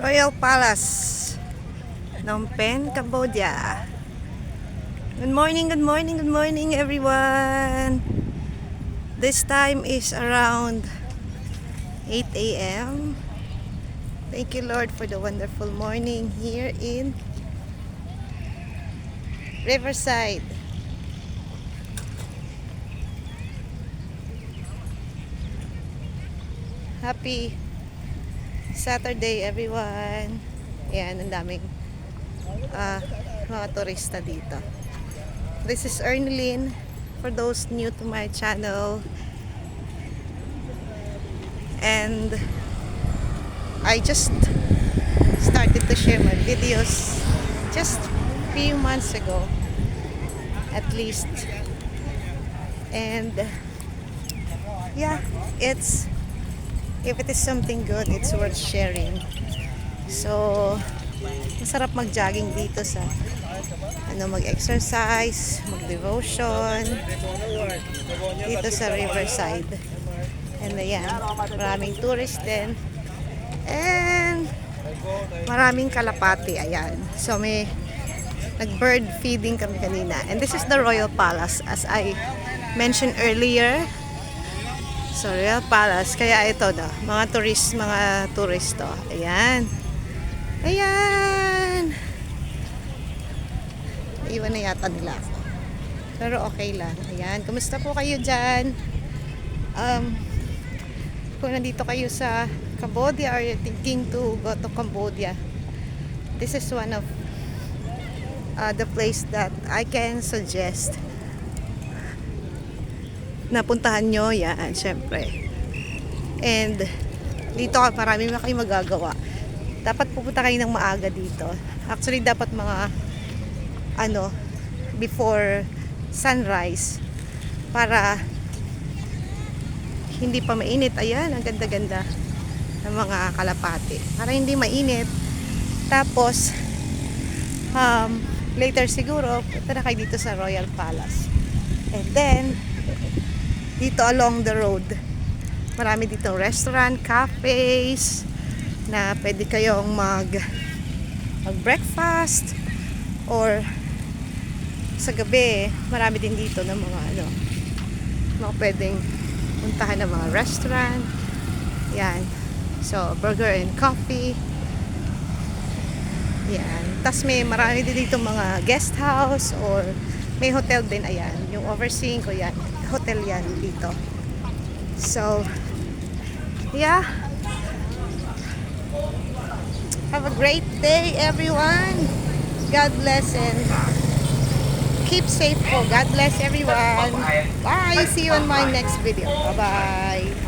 Royal Palace, Phnom Penh, Cambodia. Good morning, good morning, good morning everyone. This time is around 8 a.m. Thank you Lord for the wonderful morning here in Riverside. Happy Saturday everyone. Ayan, ang daming mga turista dito. This is Ernilyn for those new to my channel, and I just started to share my videos just few months ago at least, and yeah, it's if it is something good, it's worth sharing. So masarap mag-jogging dito sa mag-exercise, mag-devotion dito sa Riverside. And ayan, maraming tourist din. And maraming kalapati, ayan. So may nag-bird feeding kami kanina. And this is the Royal Palace as I mentioned earlier. So Royal Palace, kaya ito na, mga tourist to. Ayan. Ayan. Iwan na yata nila ako. Pero okay lang. Ayan. Kumusta po kayo dyan? Kung nandito kayo sa Cambodia or you're thinking to go to Cambodia, this is one of the place that I can suggest napuntahan nyo. Yan, syempre. And dito marami kayo magagawa. Dapat pupunta kayo ng maaga dito. Actually, dapat mga before sunrise para hindi pa mainit. Ayan, ang ganda-ganda ng mga kalapati. Para hindi mainit. Tapos later siguro punta na kayo dito sa Royal Palace. And then dito along the road, marami dito restaurant, cafes na pwede kayong mag-breakfast, or sa gabi marami din dito ng mga mga pwedeng puntahan ng mga restaurant. Yan. So burger and coffee. Yan. Tas may marami din dito mga guest house or may hotel din. Ayan. Yung overseeing ko yan. Hotel yan dito. So yeah. Have a great day everyone. God bless and keep safe po. God bless everyone. Bye. See you on my next video. Bye-bye.